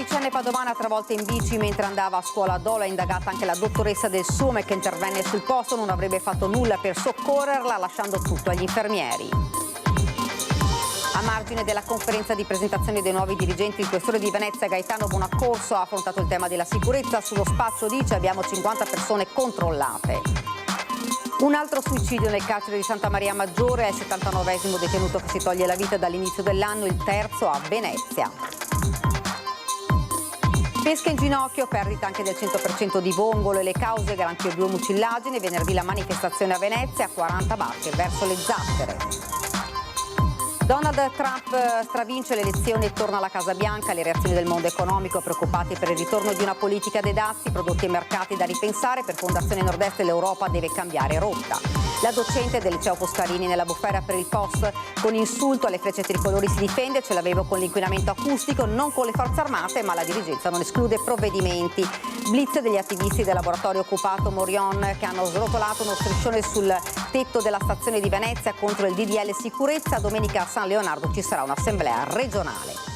14enne padovana travolta in bici mentre andava a scuola a Dolo. È indagata anche la dottoressa del SUME che intervenne sul posto. Non avrebbe fatto nulla per soccorrerla, lasciando tutto agli infermieri. A margine della conferenza di presentazione dei nuovi dirigenti, il questore di Venezia Gaetano Bonaccorso ha affrontato il tema della sicurezza. Sullo spaccio dice: abbiamo 50 persone controllate. Un altro suicidio nel carcere di Santa Maria Maggiore, è il 79esimo detenuto che si toglie la vita dall'inizio dell'anno, il terzo a Venezia. Pesca in ginocchio, perdita anche del 100% di vongolo e le cause granchio blu mucillagine. Venerdì la manifestazione a Venezia, 40 barche verso le zattere. Donald Trump stravince le elezioni e torna alla Casa Bianca. Le reazioni del mondo economico, preoccupati per il ritorno di una politica dei dazi, prodotti e mercati da ripensare. Per Fondazione Nord-Est l'Europa deve cambiare rotta. La docente del liceo Foscarini nella bufera per il post: con insulto alle frecce tricolori si difende, ce l'avevo con l'inquinamento acustico, non con le forze armate, ma la dirigenza non esclude provvedimenti. Blitz degli attivisti del laboratorio occupato Morion che hanno srotolato uno striscione sul tetto della stazione di Venezia contro il DDL sicurezza. Domenica a San Leonardo ci sarà un'assemblea regionale.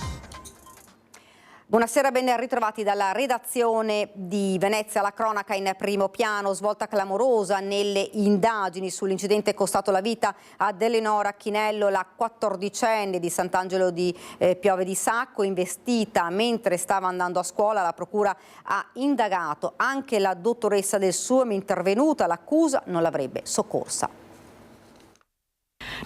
Buonasera, ben ritrovati dalla redazione di Venezia. La cronaca in primo piano, svolta clamorosa nelle indagini sull'incidente costato la vita ad Eleonora Chinello, la 14enne di Sant'Angelo di Piove di Sacco, investita mentre stava andando a scuola. La procura ha indagato anche la dottoressa del SUME, intervenuta, l'accusa non l'avrebbe soccorsa.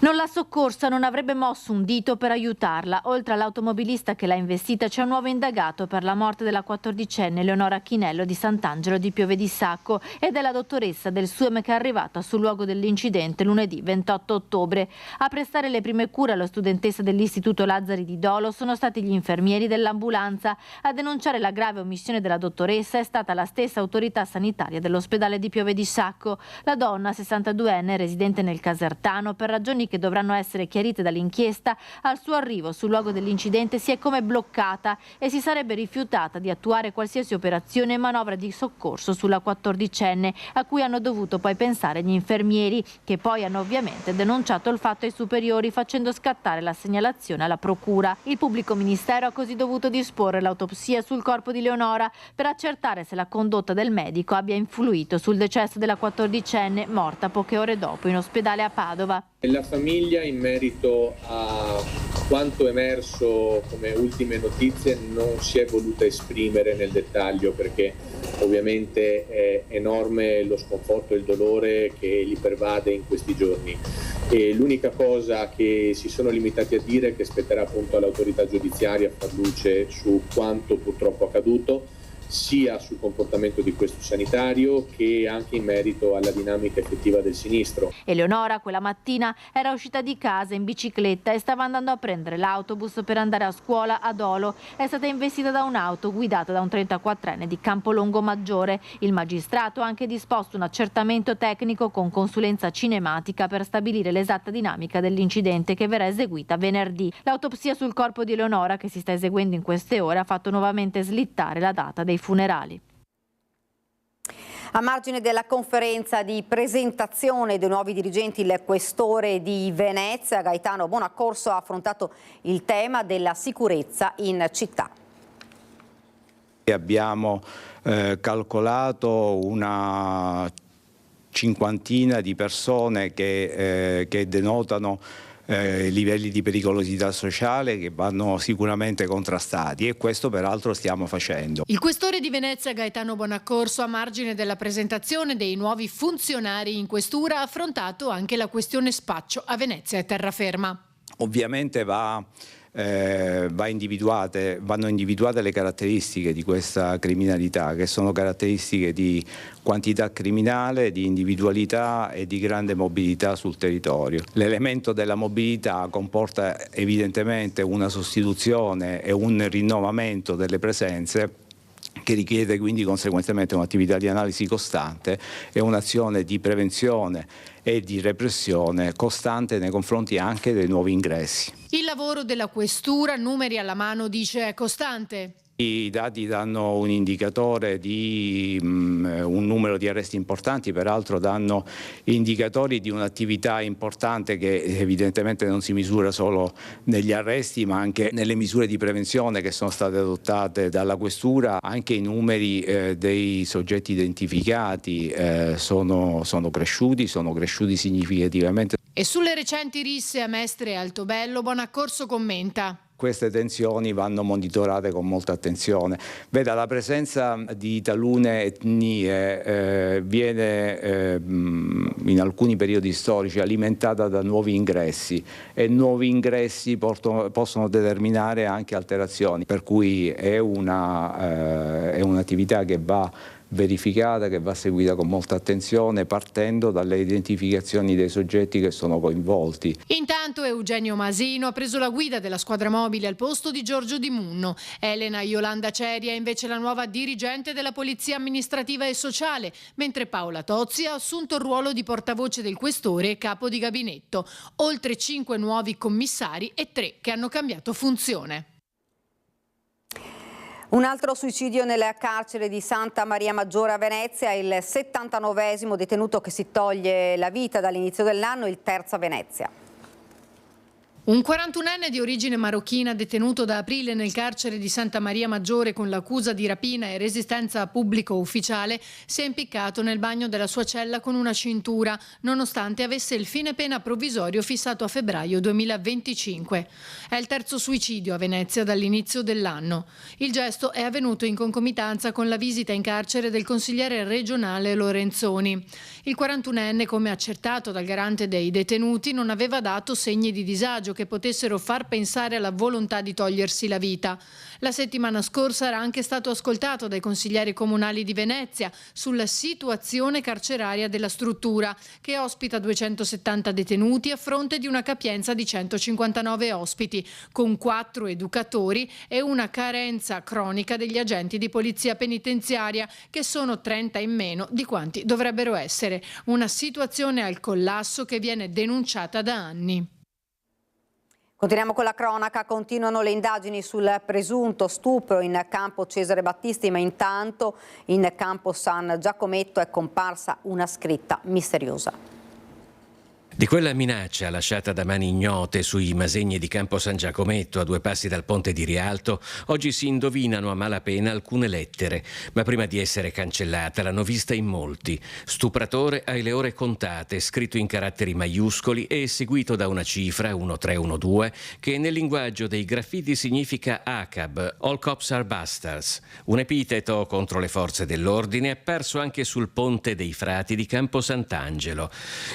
Non l'ha soccorsa, non avrebbe mosso un dito per aiutarla. Oltre all'automobilista che l'ha investita, c'è un nuovo indagato per la morte della 14enne Eleonora Chinello di Sant'Angelo di Piove di Sacco ed è la dottoressa del SUME che è arrivata sul luogo dell'incidente lunedì 28 ottobre. A prestare le prime cure alla studentessa dell'Istituto Lazzari di Dolo sono stati gli infermieri dell'ambulanza. A denunciare la grave omissione della dottoressa è stata la stessa autorità sanitaria dell'ospedale di Piove di Sacco. La donna, 62enne, residente nel Casertano, per ragioni che dovranno essere chiarite dall'inchiesta, al suo arrivo sul luogo dell'incidente si è come bloccata e si sarebbe rifiutata di attuare qualsiasi operazione e manovra di soccorso sulla 14enne, a cui hanno dovuto poi pensare gli infermieri, che poi hanno ovviamente denunciato il fatto ai superiori, facendo scattare la segnalazione alla procura. Il pubblico ministero ha così dovuto disporre l'autopsia sul corpo di Leonora per accertare se la condotta del medico abbia influito sul decesso della 14enne, morta poche ore dopo in ospedale a Padova. La famiglia, in merito a quanto emerso come ultime notizie, non si è voluta esprimere nel dettaglio perché ovviamente è enorme lo sconforto e il dolore che li pervade in questi giorni. E l'unica cosa che si sono limitati a dire è che spetterà appunto all'autorità giudiziaria far luce su quanto purtroppo accaduto, sia sul comportamento di questo sanitario che anche in merito alla dinamica effettiva del sinistro. Eleonora quella mattina era uscita di casa in bicicletta e stava andando a prendere l'autobus per andare a scuola a Dolo. È stata investita da un'auto guidata da un 34enne di Campolongo Maggiore. Il magistrato ha anche disposto un accertamento tecnico con consulenza cinematica per stabilire l'esatta dinamica dell'incidente, che verrà eseguita venerdì. L'autopsia sul corpo di Eleonora, che si sta eseguendo in queste ore, ha fatto nuovamente slittare la data dei funerali. A margine della conferenza di presentazione dei nuovi dirigenti, il questore di Venezia Gaetano Bonaccorso ha affrontato il tema della sicurezza in città. Abbiamo calcolato una cinquantina di persone che denotano livelli di pericolosità sociale che vanno sicuramente contrastati, e questo peraltro stiamo facendo. Il questore di Venezia Gaetano Bonaccorso, a margine della presentazione dei nuovi funzionari in questura, ha affrontato anche la questione spaccio a Venezia e terraferma. Ovviamente vanno individuate le caratteristiche di questa criminalità, che sono caratteristiche di quantità criminale, di individualità e di grande mobilità sul territorio. L'elemento della mobilità comporta evidentemente una sostituzione e un rinnovamento delle presenze, che richiede quindi conseguentemente un'attività di analisi costante e un'azione di prevenzione e di repressione costante nei confronti anche dei nuovi ingressi. Il lavoro della questura, numeri alla mano, dice, è costante. I dati danno un indicatore di un numero di arresti importanti, peraltro danno indicatori di un'attività importante che evidentemente non si misura solo negli arresti ma anche nelle misure di prevenzione che sono state adottate dalla Questura. Anche i numeri dei soggetti identificati sono cresciuti significativamente. E sulle recenti risse a Mestre e Altobello, Bonaccorso commenta. Queste tensioni vanno monitorate con molta attenzione. Veda, la presenza di talune etnie viene in alcuni periodi storici alimentata da nuovi ingressi e nuovi ingressi possono determinare anche alterazioni, per cui è un'attività che va verificata, che va seguita con molta attenzione, partendo dalle identificazioni dei soggetti che sono coinvolti. Intanto Eugenio Masino ha preso la guida della squadra mobile al posto di Giorgio Di Munno. Elena Iolanda Ceri è invece la nuova dirigente della Polizia Amministrativa e Sociale, mentre Paola Tozzi ha assunto il ruolo di portavoce del Questore e capo di gabinetto. Oltre 5 nuovi commissari e 3 che hanno cambiato funzione. Un altro suicidio nel carcere di Santa Maria Maggiore a Venezia, il 79esimo detenuto che si toglie la vita dall'inizio dell'anno, il terzo a Venezia. Un 41enne di origine marocchina detenuto da aprile nel carcere di Santa Maria Maggiore con l'accusa di rapina e resistenza a pubblico ufficiale si è impiccato nel bagno della sua cella con una cintura, nonostante avesse il fine pena provvisorio fissato a febbraio 2025. È il terzo suicidio a Venezia dall'inizio dell'anno. Il gesto è avvenuto in concomitanza con la visita in carcere del consigliere regionale Lorenzoni. Il 41enne, come accertato dal garante dei detenuti, non aveva dato segni di disagio che potessero far pensare alla volontà di togliersi la vita. La settimana scorsa era anche stato ascoltato dai consiglieri comunali di Venezia sulla situazione carceraria della struttura, che ospita 270 detenuti a fronte di una capienza di 159 ospiti, con 4 educatori e una carenza cronica degli agenti di polizia penitenziaria, che sono 30 in meno di quanti dovrebbero essere. Una situazione al collasso che viene denunciata da anni. Continuiamo con la cronaca, continuano le indagini sul presunto stupro in campo Cesare Battisti, ma intanto in campo San Giacometto è comparsa una scritta misteriosa. Di quella minaccia lasciata da mani ignote sui Masegne di Campo San Giacometto, a 2 passi dal ponte di Rialto, oggi si indovinano a malapena alcune lettere, ma prima di essere cancellata l'hanno vista in molti. Stupratore hai le ore contate, scritto in caratteri maiuscoli e seguito da una cifra, 1312, che nel linguaggio dei graffiti significa ACAB, All Cops Are Bastards, un epiteto contro le forze dell'ordine apparso anche sul ponte dei Frati di Campo Sant'Angelo.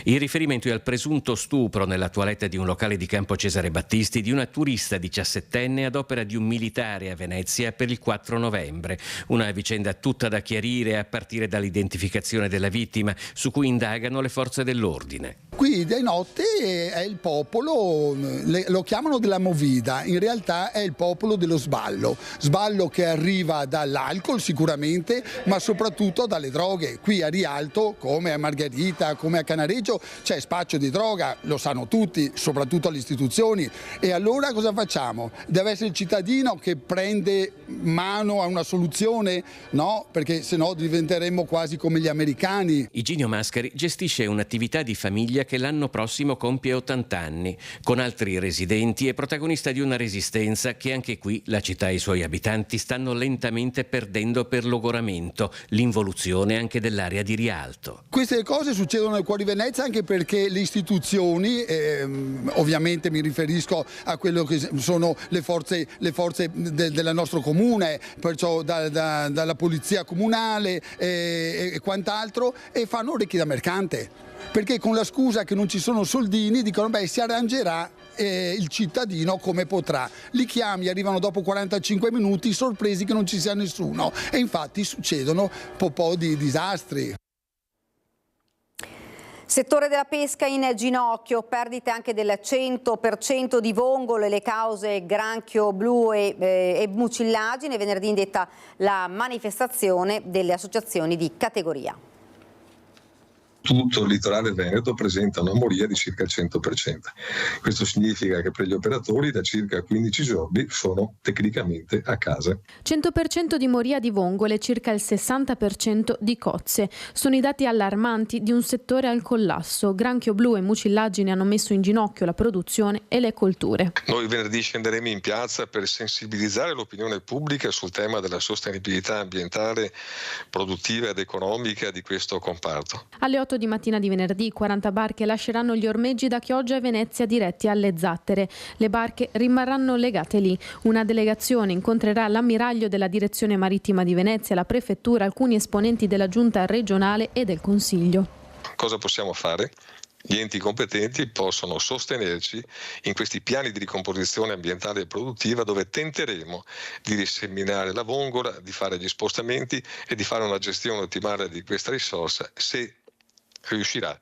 Il riferimento è al presunto stupro nella toilette di un locale di Campo Cesare Battisti di una turista 17enne ad opera di un militare a Venezia per il 4 novembre. Una vicenda tutta da chiarire a partire dall'identificazione della vittima, su cui indagano le forze dell'ordine. Qui di notte è il popolo, lo chiamano della movida, in realtà è il popolo dello sballo che arriva dall'alcol sicuramente, ma soprattutto dalle droghe. Qui a Rialto, come a Margherita, come a Canareggio, c'è spaccio di droga, lo sanno tutti, soprattutto alle istituzioni. E allora cosa facciamo? Deve essere il cittadino che prende mano a una soluzione? No, perché sennò diventeremmo quasi come gli americani. Iginio Mascari gestisce un'attività di famiglia che l'anno prossimo compie 80 anni, con altri residenti e protagonista di una resistenza che anche qui la città e i suoi abitanti stanno lentamente perdendo per logoramento, l'involuzione anche dell'area di Rialto. Queste cose succedono nel cuore di Venezia anche perché le istituzioni, ovviamente mi riferisco a quello che sono le forze del nostro comune, perciò dalla polizia comunale e quant'altro, e fanno orecchie da mercante. Perché con la scusa che non ci sono soldini dicono beh, si arrangerà il cittadino come potrà. Li chiami, arrivano dopo 45 minuti sorpresi che non ci sia nessuno e infatti succedono un po' di disastri. Settore della pesca in ginocchio, perdite anche del 100% di vongole, le cause granchio blu e mucillagine. Venerdì indetta la manifestazione delle associazioni di categoria. tutto il litorale veneto presenta una moria di circa il 100%. Questo significa che per gli operatori da circa 15 giorni sono tecnicamente a casa. 100% di moria di vongole, circa il 60% di cozze. Sono i dati allarmanti di un settore al collasso. Granchio blu e mucillagine hanno messo in ginocchio la produzione e le colture. Noi venerdì scenderemo in piazza per sensibilizzare l'opinione pubblica sul tema della sostenibilità ambientale, produttiva ed economica di questo comparto. Alle 8 di mattina di venerdì 40 barche lasceranno gli ormeggi da Chioggia e Venezia diretti alle Zattere. Le barche rimarranno legate lì. Una delegazione incontrerà l'ammiraglio della direzione marittima di Venezia, la prefettura, alcuni esponenti della giunta regionale e del Consiglio. Cosa possiamo fare? Gli enti competenti possono sostenerci in questi piani di ricomposizione ambientale e produttiva, dove tenteremo di riseminare la vongola, di fare gli spostamenti e di fare una gestione ottimale di questa risorsa, se riuscirà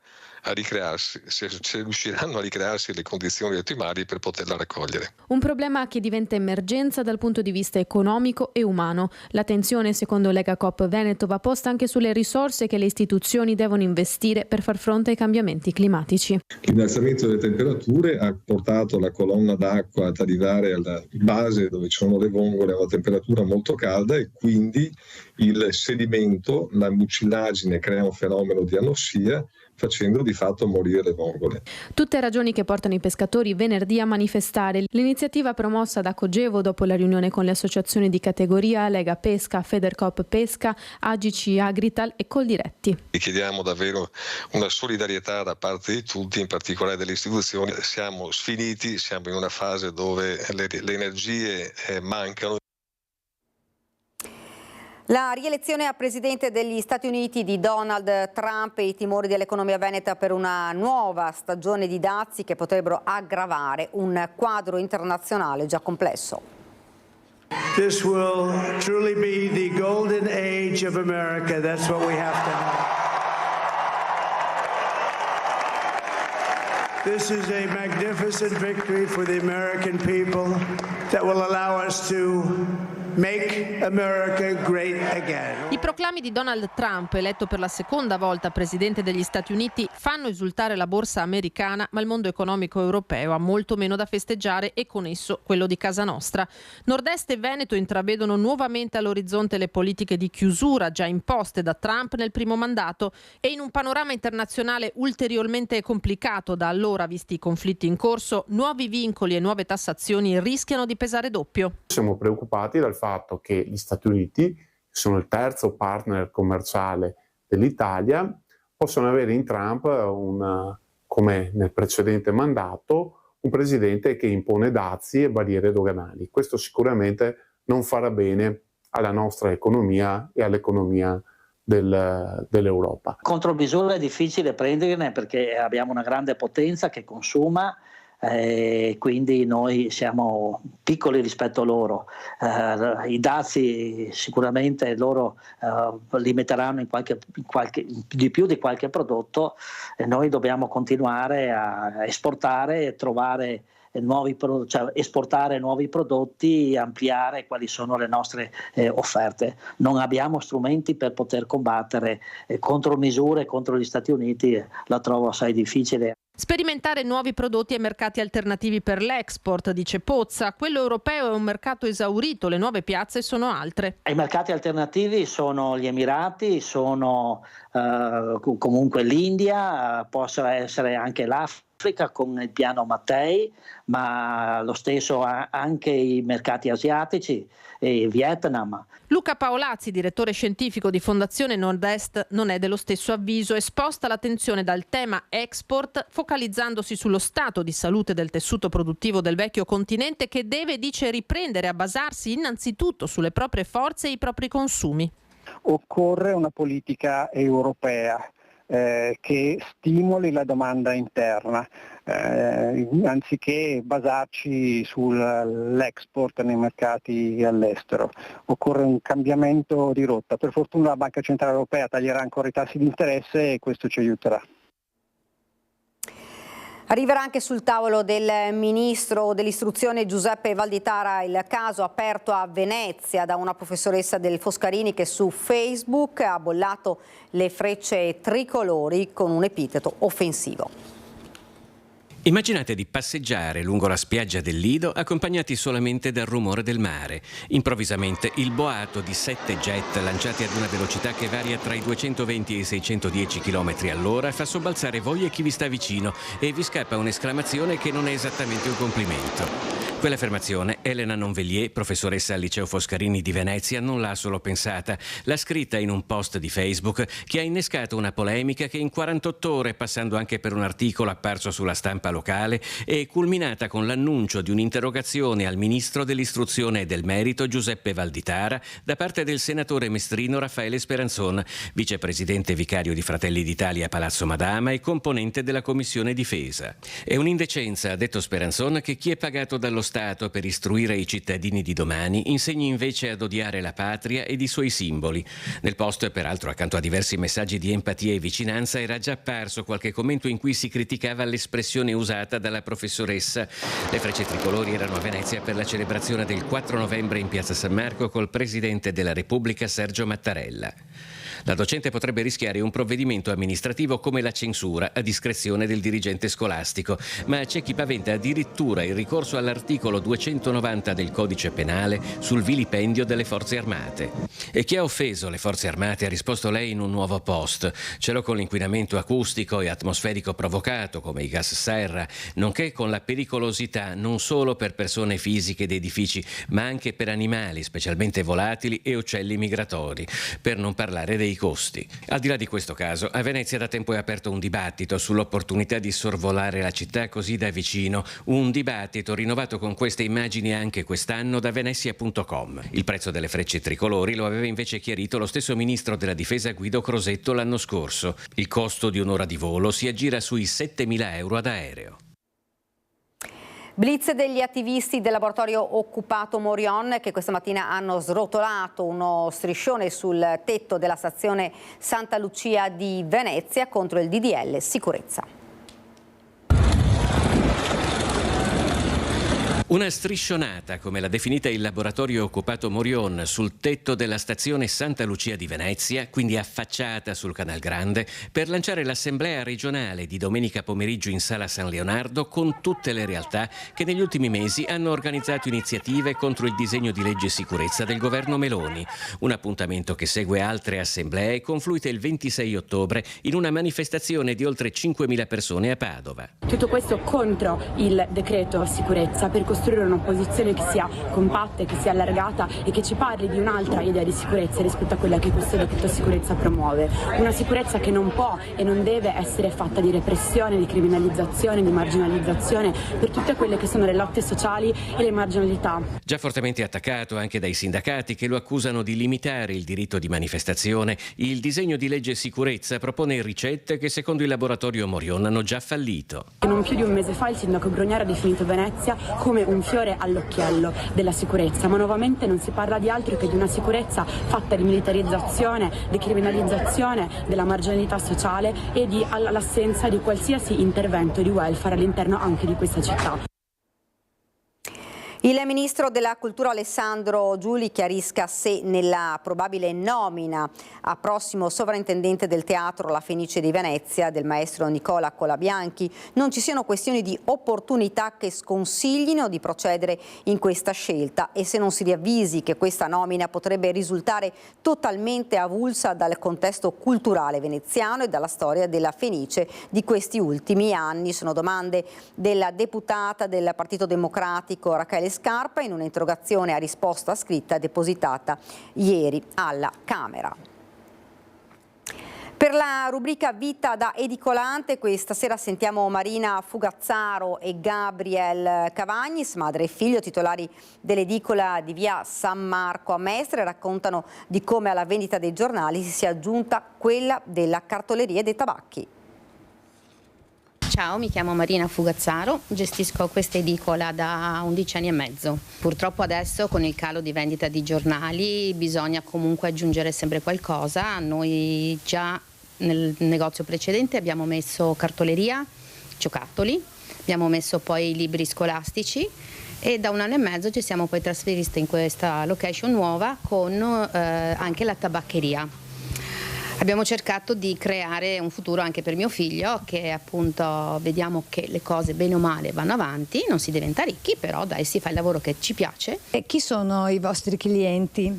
a ricrearsi, se riusciranno a ricrearsi le condizioni ottimali per poterla raccogliere. Un problema che diventa emergenza dal punto di vista economico e umano. L'attenzione, secondo Legacoop Veneto, va posta anche sulle risorse che le istituzioni devono investire per far fronte ai cambiamenti climatici. L'innalzamento delle temperature ha portato la colonna d'acqua ad arrivare alla base dove ci sono le vongole a una temperatura molto calda, e quindi il sedimento, la mucillagine, crea un fenomeno di anossia, facendo di fatto morire le vongole. Tutte ragioni che portano i pescatori venerdì a manifestare. L'iniziativa promossa da Cogevo dopo la riunione con le associazioni di categoria Lega Pesca, Federcoop Pesca, AGC Agrital e Coldiretti. Chiediamo davvero una solidarietà da parte di tutti, in particolare delle istituzioni. Siamo sfiniti, siamo in una fase dove le energie mancano. La rielezione a presidente degli Stati Uniti di Donald Trump e i timori dell'economia veneta per una nuova stagione di dazi che potrebbero aggravare un quadro internazionale già complesso. This will truly be the golden age of America. That's what we have to know. This is a magnificent victory for the American people that will allow us to Make America Great Again. I proclami di Donald Trump, eletto per la seconda volta presidente degli Stati Uniti, fanno esultare la borsa americana, ma il mondo economico europeo ha molto meno da festeggiare, e con esso quello di casa nostra. Nord-Est e Veneto intravedono nuovamente all'orizzonte le politiche di chiusura già imposte da Trump nel primo mandato, e in un panorama internazionale ulteriormente complicato da allora, visti i conflitti in corso, nuovi vincoli e nuove tassazioni rischiano di pesare doppio. Siamo preoccupati dal fatto che gli Stati Uniti, che sono il terzo partner commerciale dell'Italia, possono avere in Trump, come nel precedente mandato, un presidente che impone dazi e barriere doganali. Questo sicuramente non farà bene alla nostra economia e all'economia dell'Europa. Contromisure è difficile prenderne perché abbiamo una grande potenza che consuma, quindi noi siamo piccoli rispetto a loro. I dazi sicuramente loro limiteranno di più di qualche prodotto, e noi dobbiamo continuare a esportare e trovare esportare nuovi prodotti, ampliare quali sono le nostre offerte. Non abbiamo strumenti per poter combattere contromisure contro gli Stati Uniti, la trovo assai difficile. Sperimentare nuovi prodotti e mercati alternativi per l'export, dice Pozza. Quello europeo è un mercato esaurito, le nuove piazze sono altre. I mercati alternativi sono gli Emirati, sono comunque l'India, possono essere anche l'Africa con il piano Mattei, ma lo stesso anche i mercati asiatici e Vietnam. Luca Paolazzi, direttore scientifico di Fondazione Nord-Est, non è dello stesso avviso e sposta l'attenzione dal tema export, focalizzandosi sullo stato di salute del tessuto produttivo del vecchio continente, che deve, dice, riprendere a basarsi innanzitutto sulle proprie forze e i propri consumi. Occorre una politica europea che stimoli la domanda interna, anziché basarci sull'export nei mercati all'estero. Occorre un cambiamento di rotta. Per fortuna la Banca Centrale Europea taglierà ancora i tassi di interesse e questo ci aiuterà. Arriverà anche sul tavolo del ministro dell'istruzione Giuseppe Valditara il caso aperto a Venezia da una professoressa del Foscarini che su Facebook ha bollato le frecce tricolori con un epiteto offensivo. Immaginate di passeggiare lungo la spiaggia del Lido accompagnati solamente dal rumore del mare. Improvvisamente il boato di 7 jet lanciati ad una velocità che varia tra i 220 e i 610 km all'ora fa sobbalzare voi e chi vi sta vicino e vi scappa un'esclamazione che non è esattamente un complimento. Quell'affermazione Elena Nonvellier, professoressa al liceo Foscarini di Venezia, non l'ha solo pensata. L'ha scritta in un post di Facebook che ha innescato una polemica che in 48 ore, passando anche per un articolo apparso sulla stampa locale, è culminata con l'annuncio di un'interrogazione al ministro dell'istruzione e del merito Giuseppe Valditara da parte del senatore mestrino Raffaele Speranzon, vicepresidente vicario di Fratelli d'Italia a Palazzo Madama e componente della Commissione Difesa. È un'indecenza, ha detto Speranzon, che chi è pagato dallo Stato per istruire i cittadini di domani insegni invece ad odiare la patria ed i suoi simboli. Nel post, peraltro, accanto a diversi messaggi di empatia e vicinanza, era già apparso qualche commento in cui si criticava l'espressione usata dalla professoressa. Le frecce tricolori erano a Venezia per la celebrazione del 4 novembre in Piazza San Marco col Presidente della Repubblica Sergio Mattarella. La docente potrebbe rischiare un provvedimento amministrativo come la censura a discrezione del dirigente scolastico, ma c'è chi paventa addirittura il ricorso all'articolo 290 del Codice Penale sul vilipendio delle Forze Armate. E chi ha offeso le Forze Armate ha risposto lei in un nuovo post. Ce l'ho con l'inquinamento acustico e atmosferico provocato, come i gas serra, nonché con la pericolosità non solo per persone fisiche ed edifici, ma anche per animali, specialmente volatili e uccelli migratori, per non parlare dei costi. Al di là di questo caso, a Venezia da tempo è aperto un dibattito sull'opportunità di sorvolare la città così da vicino, un dibattito rinnovato con queste immagini anche quest'anno da Venezia.com. Il prezzo delle frecce tricolori lo aveva invece chiarito lo stesso ministro della difesa Guido Crosetto l'anno scorso. Il costo di un'ora di volo si aggira sui 7.000 euro ad aereo. Blitz degli attivisti del laboratorio occupato Morion che questa mattina hanno srotolato uno striscione sul tetto della stazione Santa Lucia di Venezia contro il DDL sicurezza. Una striscionata, come l'ha definita il laboratorio occupato Morion, sul tetto della stazione Santa Lucia di Venezia, quindi affacciata sul Canal Grande, per lanciare l'assemblea regionale di domenica pomeriggio in Sala San Leonardo con tutte le realtà che negli ultimi mesi hanno organizzato iniziative contro il disegno di legge sicurezza del governo Meloni. Un appuntamento che segue altre assemblee confluite il 26 ottobre in una manifestazione di oltre 5.000 persone a Padova. Tutto questo contro il decreto sicurezza per costruire un'opposizione che sia compatta, che sia allargata e che ci parli di un'altra idea di sicurezza rispetto a quella che questo decreto sicurezza promuove. Una sicurezza che non può e non deve essere fatta di repressione, di criminalizzazione, di marginalizzazione per tutte quelle che sono le lotte sociali e le marginalità. Già fortemente attaccato anche dai sindacati che lo accusano di limitare il diritto di manifestazione, il disegno di legge sicurezza propone ricette che secondo il laboratorio Morion hanno già fallito. Non più di un mese fa il sindaco Brugnaro ha definito Venezia come un fiore all'occhiello della sicurezza, ma nuovamente non si parla di altro che di una sicurezza fatta di militarizzazione, di criminalizzazione della marginalità sociale e di l'assenza di qualsiasi intervento di welfare all'interno anche di questa città. Il ministro della Cultura Alessandro Giuli chiarisca se nella probabile nomina a prossimo sovrintendente del Teatro La Fenice di Venezia del maestro Nicola Colabianchi non ci siano questioni di opportunità che sconsiglino di procedere in questa scelta e se non si riavvisi che questa nomina potrebbe risultare totalmente avulsa dal contesto culturale veneziano e dalla storia della Fenice di questi ultimi anni. Sono domande della deputata del Partito Democratico Rachele Scarpa in un'interrogazione a risposta scritta depositata ieri alla Camera. Per la rubrica Vita da edicolante questa sera sentiamo Marina Fugazzaro e Gabriel Cavagnis, madre e figlio titolari dell'edicola di via San Marco a Mestre, raccontano di come alla vendita dei giornali si sia aggiunta quella della cartoleria e dei tabacchi. Ciao, mi chiamo Marina Fugazzaro, gestisco questa edicola da 11 anni e mezzo. Purtroppo adesso con il calo di vendita di giornali bisogna comunque aggiungere sempre qualcosa. Noi già nel negozio precedente abbiamo messo cartoleria, giocattoli, abbiamo messo poi i libri scolastici e da 1 anno e mezzo ci siamo poi trasferiti in questa location nuova con anche la tabaccheria. Abbiamo cercato di creare un futuro anche per mio figlio, che appunto vediamo che le cose bene o male vanno avanti, non si diventa ricchi, però dai, si fa il lavoro che ci piace. E chi sono i vostri clienti?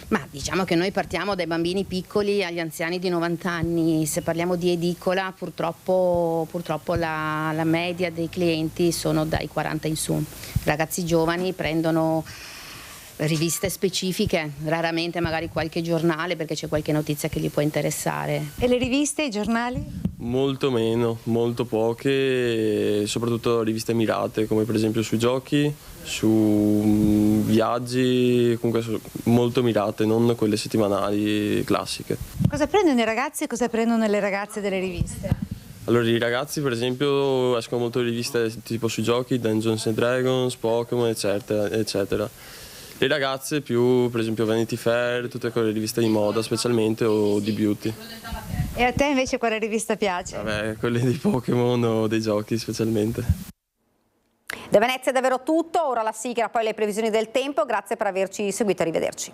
Ma diciamo che noi partiamo dai bambini piccoli agli anziani di 90 anni, se parliamo di edicola purtroppo la media dei clienti sono dai 40 in su. Ragazzi giovani prendono riviste specifiche, raramente magari qualche giornale perché c'è qualche notizia che gli può interessare. E le riviste, i giornali? Molto meno, molto poche, soprattutto riviste mirate come per esempio sui giochi, su viaggi, comunque molto mirate, non quelle settimanali classiche. Cosa prendono i ragazzi e cosa prendono le ragazze delle riviste? Allora i ragazzi per esempio escono molto riviste tipo sui giochi, Dungeons and Dragons, Pokémon eccetera, eccetera. Le ragazze più per esempio Vanity Fair, tutte quelle riviste di moda specialmente o di beauty. E a te invece quale rivista piace? Vabbè, quelle di Pokémon o dei giochi specialmente. Da Venezia è davvero tutto, ora la sigla, poi le previsioni del tempo, grazie per averci seguito, arrivederci.